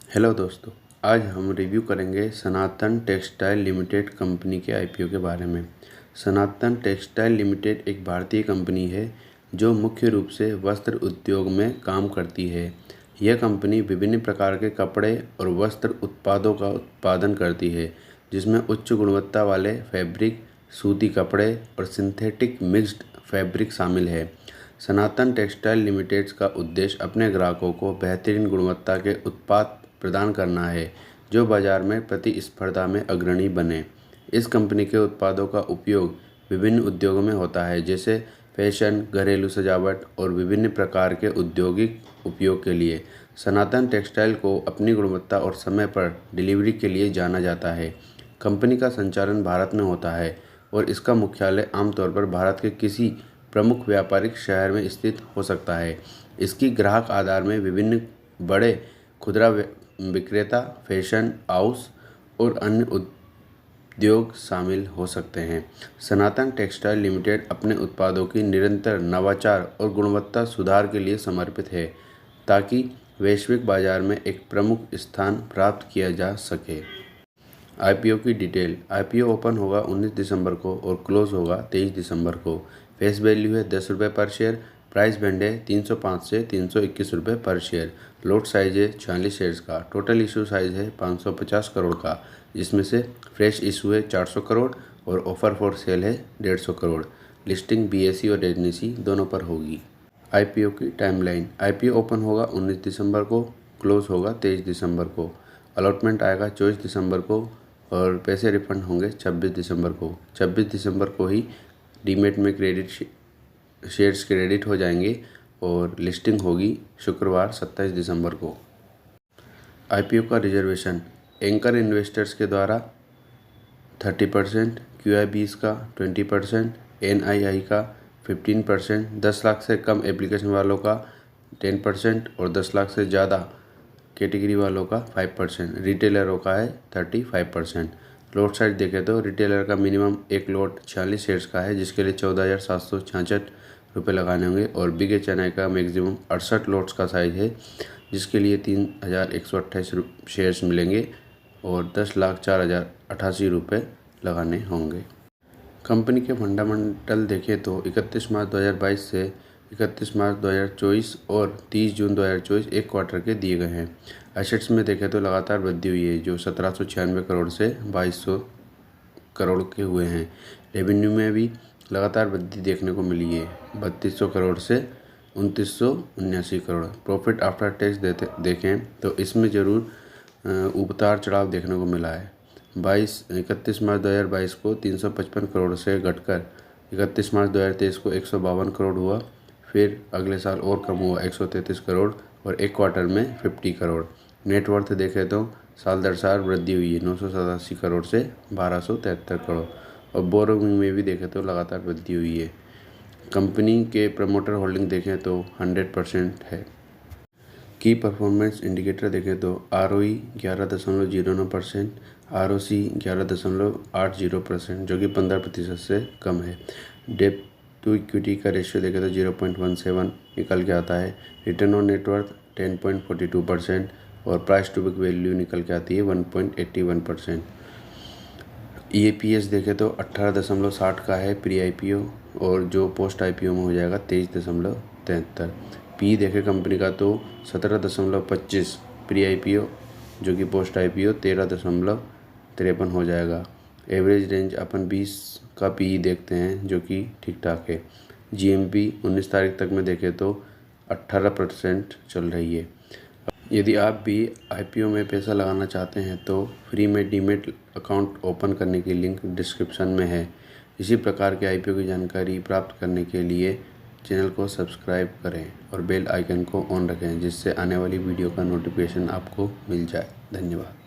Hello दोस्तों, आज हम रिव्यू करेंगे सनातन टेक्सटाइल लिमिटेड कंपनी के आईपीओ के बारे में। सनातन टेक्सटाइल लिमिटेड एक भारतीय कंपनी है जो मुख्य रूप से वस्त्र उद्योग में काम करती है। यह कंपनी विभिन्न प्रकार के कपड़े और वस्त्र उत्पादों का उत्पादन करती है, जिसमें उच्च गुणवत्ता वाले फैब्रिक, सूती कपड़े और सिंथेटिक मिक्स्ड फैब्रिक शामिल है। सनातन टेक्सटाइल लिमिटेड का उद्देश्य अपने ग्राहकों को बेहतरीन गुणवत्ता के उत्पाद प्रदान करना है, जो बाजार में प्रतिस्पर्धा में अग्रणी बने। इस कंपनी के उत्पादों का उपयोग विभिन्न उद्योगों में होता है, जैसे फैशन, घरेलू सजावट और विभिन्न प्रकार के औद्योगिक उपयोग के लिए। सनातन टेक्सटाइल को अपनी गुणवत्ता और समय पर डिलीवरी के लिए जाना जाता है। कंपनी का संचालन भारत में होता है और इसका मुख्यालय आमतौर पर भारत के किसी प्रमुख व्यापारिक शहर में स्थित हो सकता है। इसकी ग्राहक आधार में विभिन्न बड़े खुदरा विक्रेता, फैशन हाउस और अन्य उद्योग शामिल हो सकते हैं। सनातन टेक्सटाइल लिमिटेड अपने उत्पादों की निरंतर नवाचार और गुणवत्ता सुधार के लिए समर्पित है, ताकि वैश्विक बाजार में एक प्रमुख स्थान प्राप्त किया जा सके। आईपीओ की डिटेल। आईपीओ ओपन होगा 19 दिसंबर को और क्लोज होगा 23 दिसंबर को। फेस वैल्यू है 10 रुपये पर शेयर। प्राइस बैंड है 305 से 321 रुपये पर शेयर। लोट साइज है 46 शेयर्स का। टोटल इशू साइज है 550 करोड़ का, जिसमें से फ्रेश इशू है 400 करोड़ और ऑफर फॉर सेल है 150 करोड़। लिस्टिंग बीएसई और एनएसई दोनों पर होगी। आईपीओ की टाइमलाइन। आईपीओ ओपन होगा 19 दिसंबर को, क्लोज होगा 23 दिसंबर को। अलॉटमेंट आएगा 24 दिसंबर को और पैसे रिफंड होंगे 26 दिसंबर को। 26 दिसंबर को ही डीमेट में शेयर्स क्रेडिट हो जाएंगे और लिस्टिंग होगी शुक्रवार 27 दिसंबर को। आईपीओ का रिजर्वेशन। एंकर इन्वेस्टर्स के द्वारा 30%, क्यूआईबीज का 20%, एनआईआई का 15%, 10 लाख से कम एप्लीकेशन वालों का 10% और 10 लाख से ज़्यादा कैटेगरी वालों का 5%। रिटेलरों का है 35%। लोट साइज देखें तो रिटेलर का मिनिमम एक लोट 46 शेयर्स का है, जिसके लिए 14,766 रुपये लगाने होंगे, और बिग एचएनआई का मैक्सिमम 68 लोट्स का साइज है, जिसके लिए 3,128 शेयर्स मिलेंगे और 10,04,088 रुपये लगाने होंगे। कंपनी के फंडामेंटल देखें तो 31 मार्च 2022 से 31 मार्च 2024 और 30 जून 2024 एक क्वार्टर के दिए गए हैं। एसेट्स में देखें तो लगातार वृद्धि हुई है, जो 1796 करोड़ से 2200 करोड़ के हुए हैं। रेवेन्यू में भी लगातार वृद्धि देखने को मिली है, 3200 करोड़ से 2979 करोड़। प्रॉफिट आफ्टर टैक्स देखें तो इसमें ज़रूर उतार चढ़ाव देखने को मिला है। 31 मार्च 2022 को 355 करोड़ से घटकर 31 मार्च 2023 को 152 करोड़ हुआ। फिर अगले साल और कम हुआ 133 करोड़ और एक क्वार्टर में 50 करोड़। नेटवर्थ देखें तो साल दर साल वृद्धि हुई है, 987 करोड़ से 1273 करोड़। और बोरोइंग में भी देखें तो लगातार वृद्धि हुई है। कंपनी के प्रमोटर होल्डिंग देखें तो 100% है। की परफॉर्मेंस इंडिकेटर देखें तो आरओई 11.09%, आरओसी 11.80%, जो कि 15% से कम है। डेब्ट टू इक्विटी का रेशियो देखें तो 0.17 निकल के आता है। रिटर्न ऑन नेटवर्थ 10.42% और प्राइस टू बुक वैल्यू निकल के आती है 1.81%। ईपीएस देखें तो 18.60 का है प्री आईपीओ, और जो पोस्ट आईपीओ में हो जाएगा 23.73। पी देखें कंपनी का तो 17.25 प्री आईपीओ, जो कि पोस्ट आईपीओ 13.53 हो जाएगा। एवरेज रेंज अपन 20 का पी देखते हैं, जो कि ठीक ठाक है। जीएमपी 19 तारीख तक में देखें तो 18% चल रही है। यदि आप भी आईपीओ में पैसा लगाना चाहते हैं तो फ्री में डीमेट अकाउंट ओपन करने की लिंक डिस्क्रिप्शन में है। इसी प्रकार के आईपीओ की जानकारी प्राप्त करने के लिए चैनल को सब्सक्राइब करें और बेल आइकन को ऑन रखें, जिससे आने वाली वीडियो का नोटिफिकेशन आपको मिल जाए। धन्यवाद।